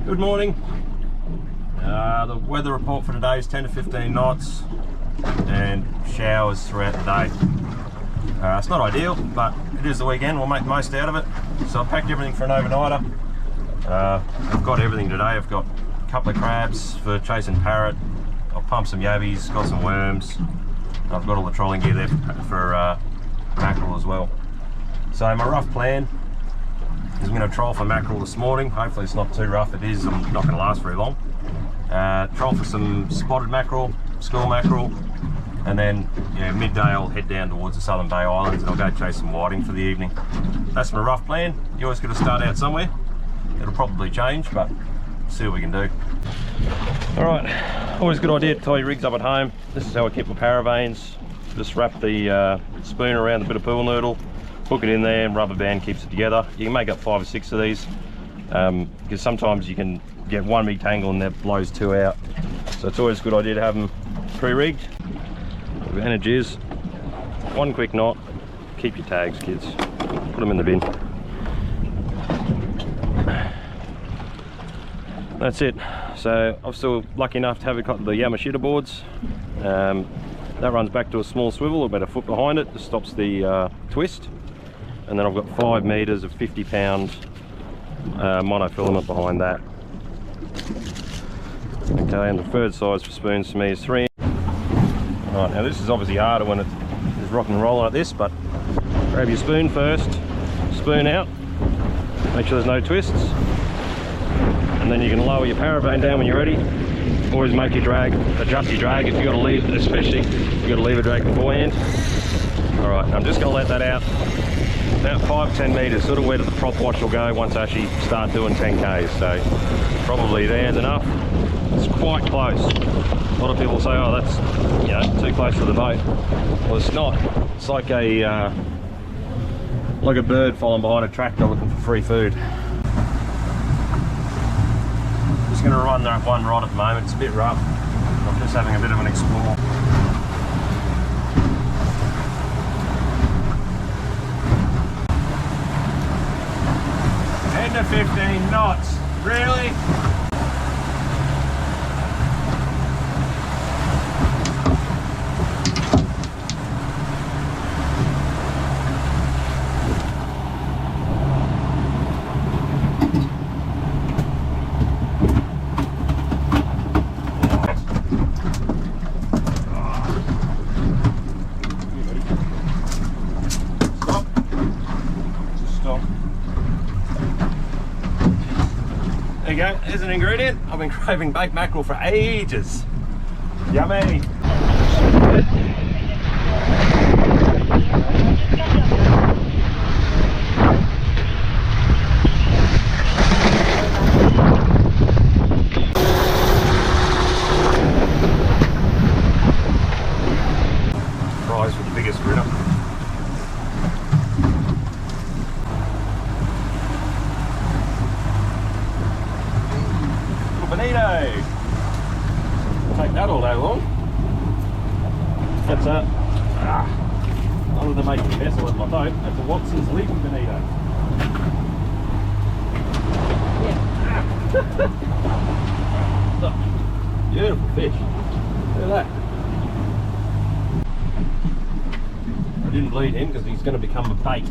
Good morning. The weather report for today is 10 to 15 knots and showers throughout the day. It's not ideal, but it is the weekend, we'll make the most out of it. So I've packed everything for an overnighter. I've got everything today. I've got a couple of crabs for chasing parrot. I've pumped some yabbies, got some worms. I've got all the trolling gear there for mackerel as well. So my rough plan is I'm going to troll for mackerel this morning. Hopefully it's not too rough. It is, I'm not going to last very long. Troll for some spotted mackerel, school mackerel, and then midday I'll head down towards the Southern Bay Islands and I'll go chase some whiting for the evening. That's my rough plan. You always got to start out somewhere. It'll probably change, but see what we can do. Alright, always a good idea to tie your rigs up at home. This is how I keep my paravanes. Just wrap the spoon around a bit of pool noodle, hook it in there, and rubber band keeps it together. You can make up 5 or 6 of these because sometimes you can get one big tangle and that blows 2 out. So it's always a good idea to have them pre-rigged. The advantage is 1 quick knot, keep your tags, kids. Put them in the bin. That's it. So I'm still lucky enough to have a couple of the Yamashita boards. That runs back to a small swivel about a foot behind it, just stops the twist. And then I've got 5 meters of 50-pound monofilament behind that. Okay, and the preferred size for spoons for me is 3. Right, now this is obviously harder when it is rock and rolling like this, but grab your spoon first, spoon out, make sure there's no twists, and then you can lower your paravane down when you're ready. Always make your drag, adjust your drag if you've got to leave, especially if you've got to leave a drag beforehand. Alright, I'm just going to let that out about 5-10 meters, sort of where the prop wash will go once I actually start doing 10Ks. So probably there's enough. It's quite close. A lot of people say, oh, that's too close for the boat. Well, it's not. It's like a bird falling behind a tractor looking for free food. Just going to run that one rod at the moment. It's a bit rough. I'm just having a bit of an explore. To 15 knots, really? There you go, there's an ingredient. I've been craving baked mackerel for ages. Yummy. Prize for the biggest grinner. Bonito! Take that all day long. That's other than making a vessel with my boat, that's a Watson's leaping bonito. Yeah. Beautiful fish. Look at that. I didn't bleed him because he's going to become a bait.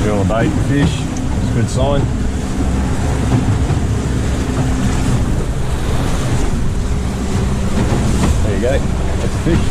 Feel a bait fish. It's a good sign. There you go, that's a fish.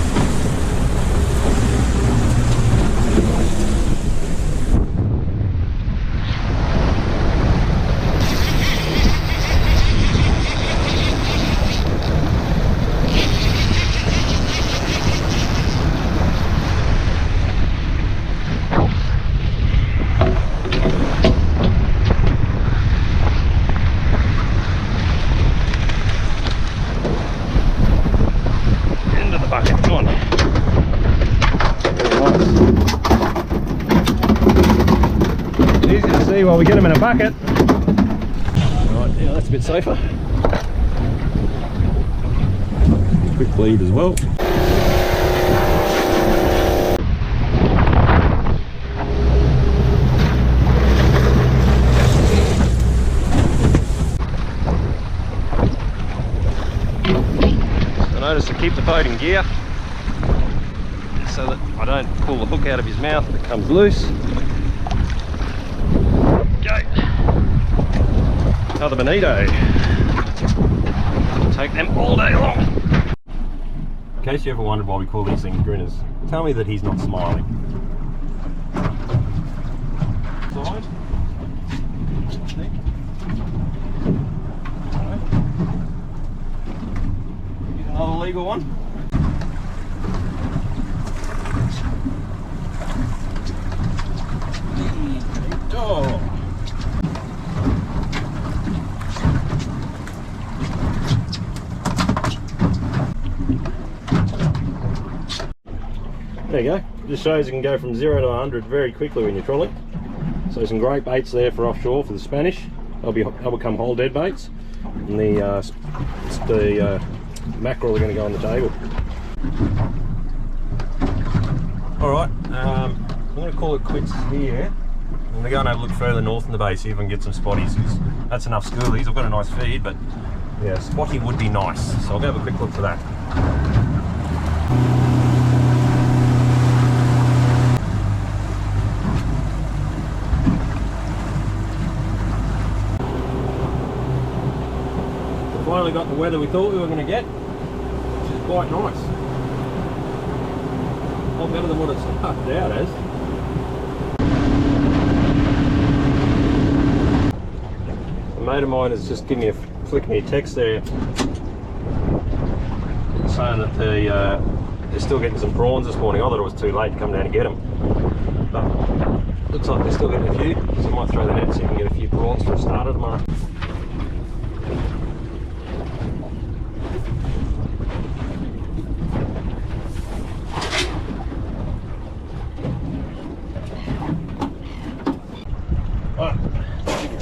Bucket, come on. Easy to see while we get them in a bucket. Right, yeah, that's a bit safer. Quick bleed as well. is to keep the boat in gear so that I don't pull the hook out of his mouth if it comes loose. Go. Another bonito. Take them all day long. In case you ever wondered why we call these things grinners, tell me that he's not smiling. Side. Another legal one. Oh. There you go. Just shows you can go from 0 to 100 very quickly when you're trolling. So some great baits there for offshore for the Spanish. They'll become whole dead baits, and the mackerel are going to go on the table. All right, I'm going to call it quits here. I'm going to go and have a look further north in the bay, see if I can get some spotties. That's enough schoolies. I've got a nice feed, but yeah, spotty would be nice. So I'll go have a quick look for that. Finally got the weather we thought we were going to get, which is quite nice. A lot better than what it started out as. A mate of mine has just given me flicked me a text there saying that they're still getting some prawns this morning. I thought it was too late to come down and get them, but looks like they're still getting a few, so I might throw the net and see if we can get a few prawns for a starter tomorrow.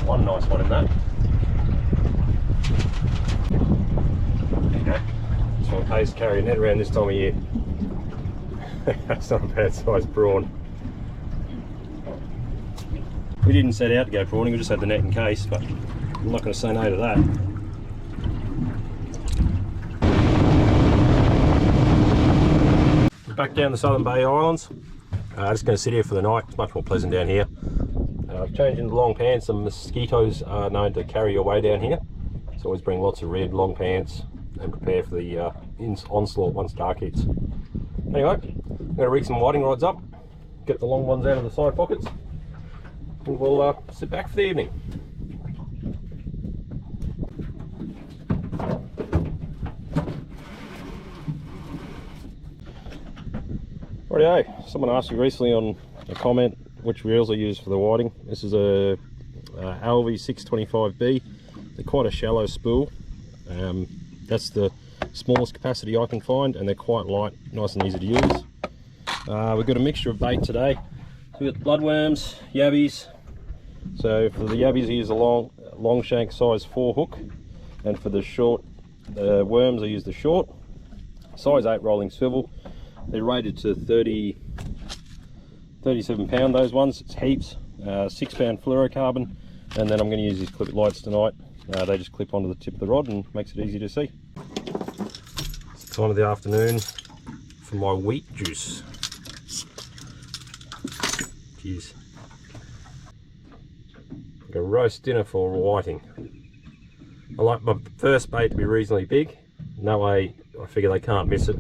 One nice one in that. There you go. This one pays to carry a net around this time of year. That's not a bad sized prawn. We didn't set out to go prawning, we just had the net in case, but I'm not going to say no to that. We're back down the Southern Bay Islands. Just going to sit here for the night. It's much more pleasant down here. I've changed into long pants. Some mosquitoes are known to carry your way down here, so always bring lots of red long pants and prepare for the onslaught once dark hits. Anyway, I'm going to rig some whiting rods up, get the long ones out of the side pockets, and we'll sit back for the evening. Rightio, someone asked me recently on a comment which reels I use for the whiting. This is a LV 625B. They're quite a shallow spool. That's the smallest capacity I can find, and they're quite light, nice and easy to use. We've got a mixture of bait today. So we've got bloodworms, yabbies. So for the yabbies I use a long shank size 4 hook, and for the short worms I use the short size 8 rolling swivel. They're rated to 37 pound, those ones. It's heaps. 6 pound fluorocarbon, and then I'm going to use these clip lights tonight. They just clip onto the tip of the rod and makes it easy to see. It's the time of the afternoon for my wheat juice. Cheers. Got a roast dinner for whiting. I like my first bait to be reasonably big. That way I figure they can't miss it.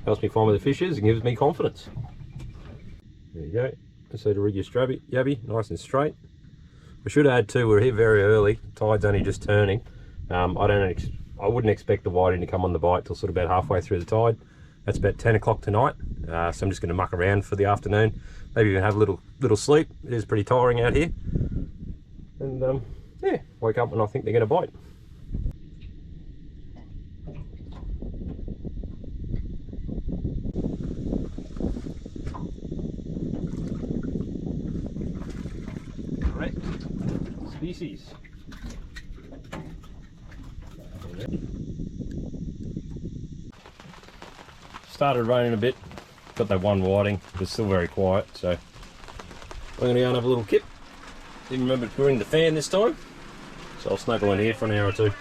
Helps me find where the fish is and gives me confidence. There you go. Just need to rig your yabby nice and straight. We should add too, we're here very early. Tide's only just turning. I wouldn't expect the whiting to come on the bite till sort of about halfway through the tide. That's about 10 o'clock tonight. So I'm just going to muck around for the afternoon. Maybe even have a little sleep. It is pretty tiring out here. And yeah, wake up when I think they're going to bite. Correct species. Started raining a bit, got that one whiting, but it's still very quiet, so I'm going to go and have a little kip. Didn't remember to bring the fan this time, so I'll snuggle in here for an hour or two.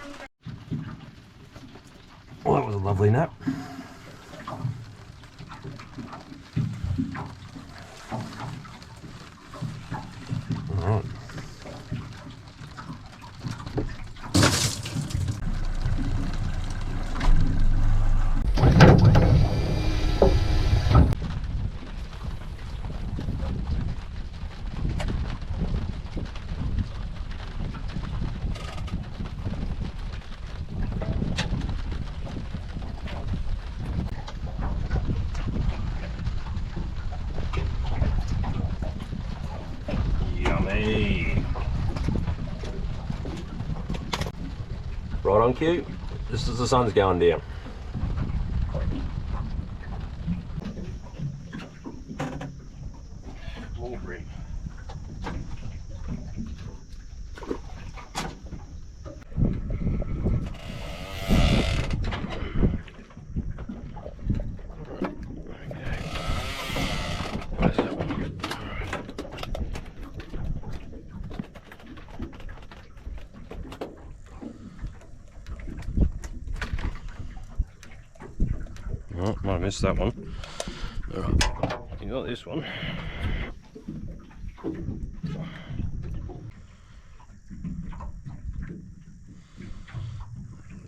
Well, that was a lovely nap. Hey. Right on cue, just as the sun's going down. More bream. Oh, might have missed that one. Alright, you got this one.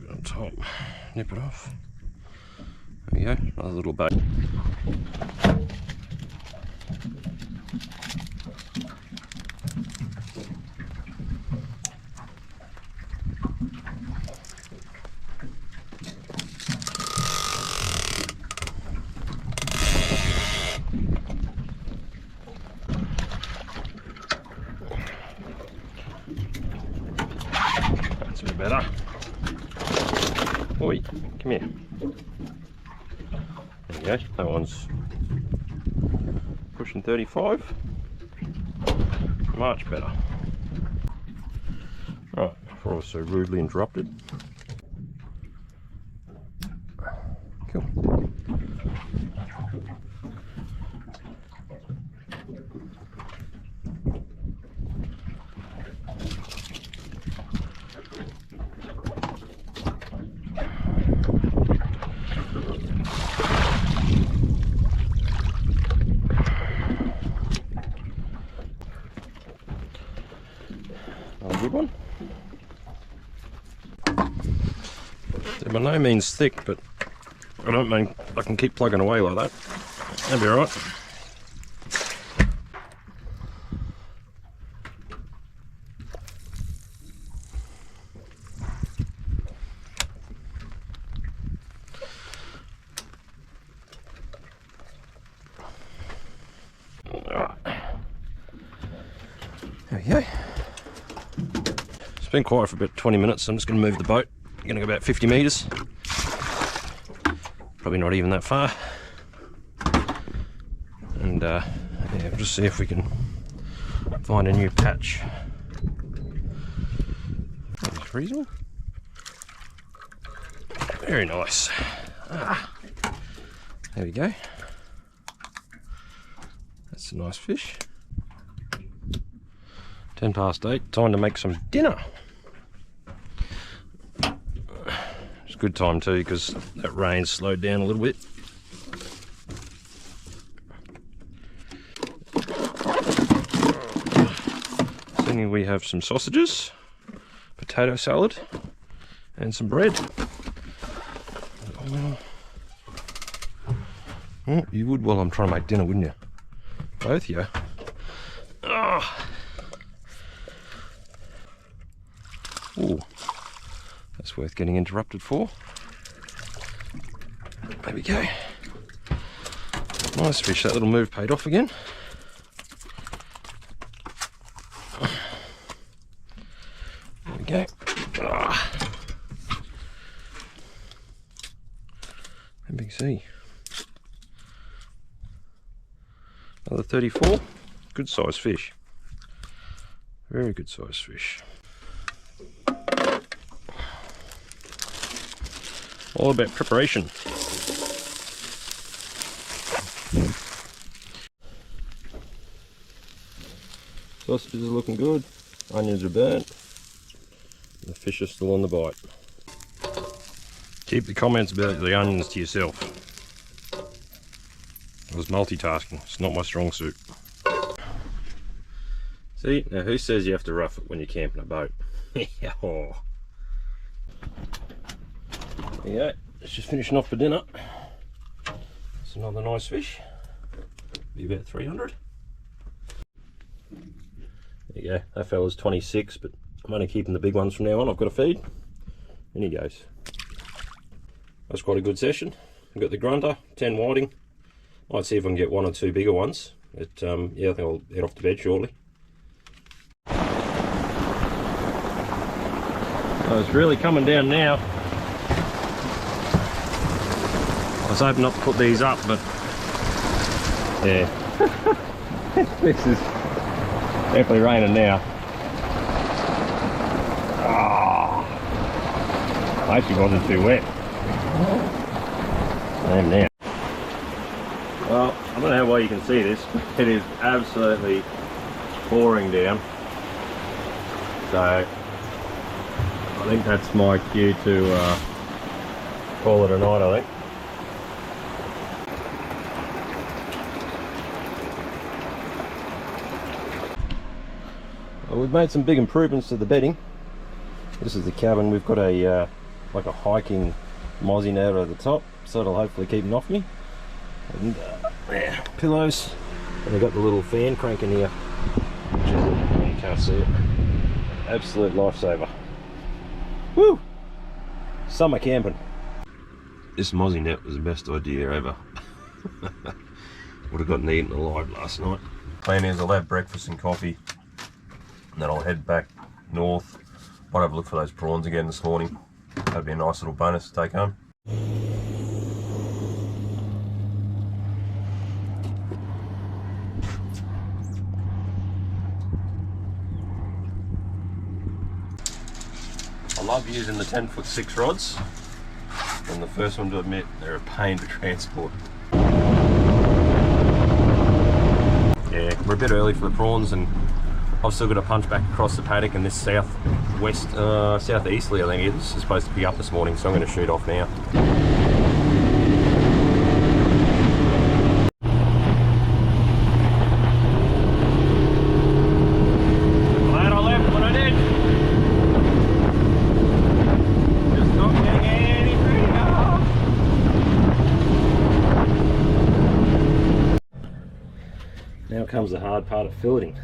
On top, nip it off. There we go, another little bait. That's a bit better. Oi, come here. There you go, that one's pushing 35. Much better. Right, we're also rudely interrupted. Cool. Another good one. They're by no means thick, but I don't mean I can keep plugging away like that. That'll be alright. There we go. It's been quiet for about 20 minutes, so I'm just going to move the boat. I'm going to go about 50 metres. Probably not even that far. And yeah, we'll just see if we can find a new patch. That's reasonable. Very nice. There we go. That's a nice fish. 10 past 8, time to make some dinner. It's a good time too because that rain slowed down a little bit. Then we have some sausages, potato salad, and some bread. Oh, you would while I'm trying to make dinner, wouldn't you? Both of you. Oh. Ooh, that's worth getting interrupted for. There we go. Nice fish, that little move paid off again. There we go. A big sea. Another 34. Good size fish. Very good size fish. All about preparation. Sausages are looking good, onions are burnt, the fish are still on the bite. Keep the comments about the onions to yourself. I was multitasking, it's not my strong suit. See, now who says you have to rough it when you're camping a boat? Oh. There you go, it's just finishing off for dinner. It's another nice fish, be about 300. There you go, that fella's 26, but I'm only keeping the big ones from now on. I've got to feed. In he goes. That's quite a good session. I've got the grunter, 10 whiting. Might see if I can get one or two bigger ones. But yeah, I think I'll head off to bed shortly. So it's really coming down now. I was hoping not to put these up, but yeah. This is definitely raining now. Oh, I actually wasn't too wet. I am now. Well, I don't know how well you can see this, but it is absolutely pouring down. So I think that's my cue to call it a night, I think. Well, we've made some big improvements to the bedding. This is the cabin. We've got a like a hiking mozzie net over the top, so it'll hopefully keep them off me. And yeah, pillows, and they've got the little fan cranking here. You can't see it. Absolute lifesaver. Woo! Summer camping. This mozzie net was the best idea ever. Would have gotten eaten alive last night. Plan is I'll have breakfast and coffee, and then I'll head back north. Might have a look for those prawns again this morning. That'd be a nice little bonus to take home. I love using the 10-foot 6 rods. I'm the first one to admit they're a pain to transport. Yeah, we're a bit early for the prawns, and I've still got to punch back across the paddock, and this southeasterly I think it is supposed to be up this morning, so I'm going to shoot off now. Glad I left when I did. Just not getting any prettier. Now comes the hard part of filleting.